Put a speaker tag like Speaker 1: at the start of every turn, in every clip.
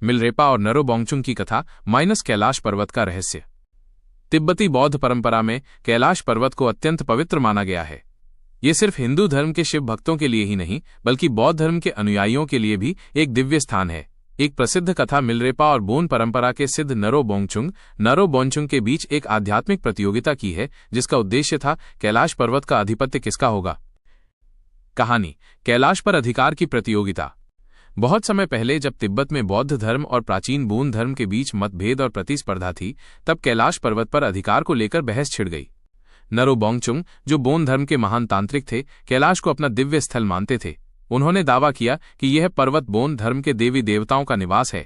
Speaker 1: Milarepa और नरो बोंगचुंग की कथा माइनस कैलाश पर्वत का रहस्य। तिब्बती बौद्ध परंपरा में कैलाश पर्वत को अत्यंत पवित्र माना गया है। ये सिर्फ हिंदू धर्म के शिव भक्तों के लिए ही नहीं बल्कि बौद्ध धर्म के अनुयायियों के लिए भी एक दिव्य स्थान है। एक प्रसिद्ध कथा मिलरेपा और बोन परंपरा के सिद्ध नरो बोंगचुंग के बीच एक आध्यात्मिक प्रतियोगिता की है, जिसका उद्देश्य था कैलाश पर्वत का आधिपत्य किसका होगा। कहानी कैलाश पर अधिकार की प्रतियोगिता। बहुत समय पहले जब तिब्बत में बौद्ध धर्म और प्राचीन बोन धर्म के बीच मतभेद और प्रतिस्पर्धा थी, तब कैलाश पर्वत पर अधिकार को लेकर बहस छिड़ गई। नरो बोंगचुंग, जो बोन धर्म के महान तांत्रिक थे, कैलाश को अपना दिव्य स्थल मानते थे। उन्होंने दावा किया कि यह पर्वत बोन धर्म के देवी देवताओं का निवास है।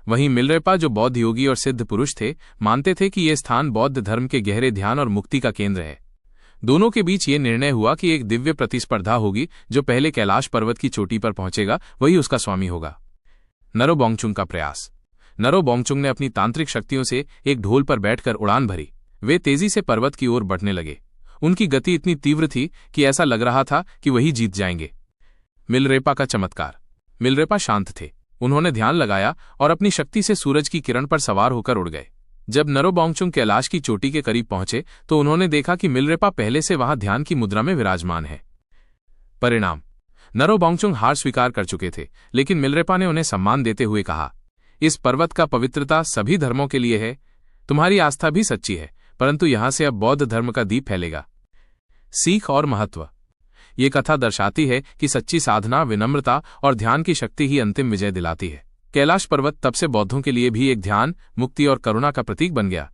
Speaker 1: वहीं मिलरेपा, जो बौद्ध योगी और सिद्ध पुरुष थे, मानते थे कि यह स्थान बौद्ध धर्म के गहरे ध्यान और मुक्ति का केंद्र है। दोनों के बीच ये निर्णय हुआ कि एक दिव्य प्रतिस्पर्धा होगी। जो पहले कैलाश पर्वत की चोटी पर पहुंचेगा वही उसका स्वामी होगा। नरो बोंगचुंग का प्रयास। नरो बोंगचुंग ने अपनी तांत्रिक शक्तियों से एक ढोल पर बैठकर उड़ान भरी। वे तेजी से पर्वत की ओर बढ़ने लगे। उनकी गति इतनी तीव्र थी कि ऐसा लग रहा था कि वही जीत जाएंगे। मिलरेपा का चमत्कार। मिलरेपा शांत थे। उन्होंने ध्यान लगाया और अपनी शक्ति से सूरज की किरण पर सवार होकर उड़ गए। जब नरो बोंगचुंग कैलाश की चोटी के करीब पहुंचे तो उन्होंने देखा कि मिलरेपा पहले से वहां ध्यान की मुद्रा में विराजमान है। परिणाम। नरो बोंगचुंग हार स्वीकार कर चुके थे, लेकिन मिलरेपा ने उन्हें सम्मान देते हुए कहा, इस पर्वत का पवित्रता सभी धर्मों के लिए है। तुम्हारी आस्था भी सच्ची है, परंतु यहां से अब बौद्ध धर्म का दीप फैलेगा। सीख और महत्व। ये कथा दर्शाती है कि सच्ची साधना, विनम्रता और ध्यान की शक्ति ही अंतिम विजय दिलाती है। कैलाश पर्वत तब से बौद्धों के लिए भी एक ध्यान, मुक्ति और करुणा का प्रतीक बन गया।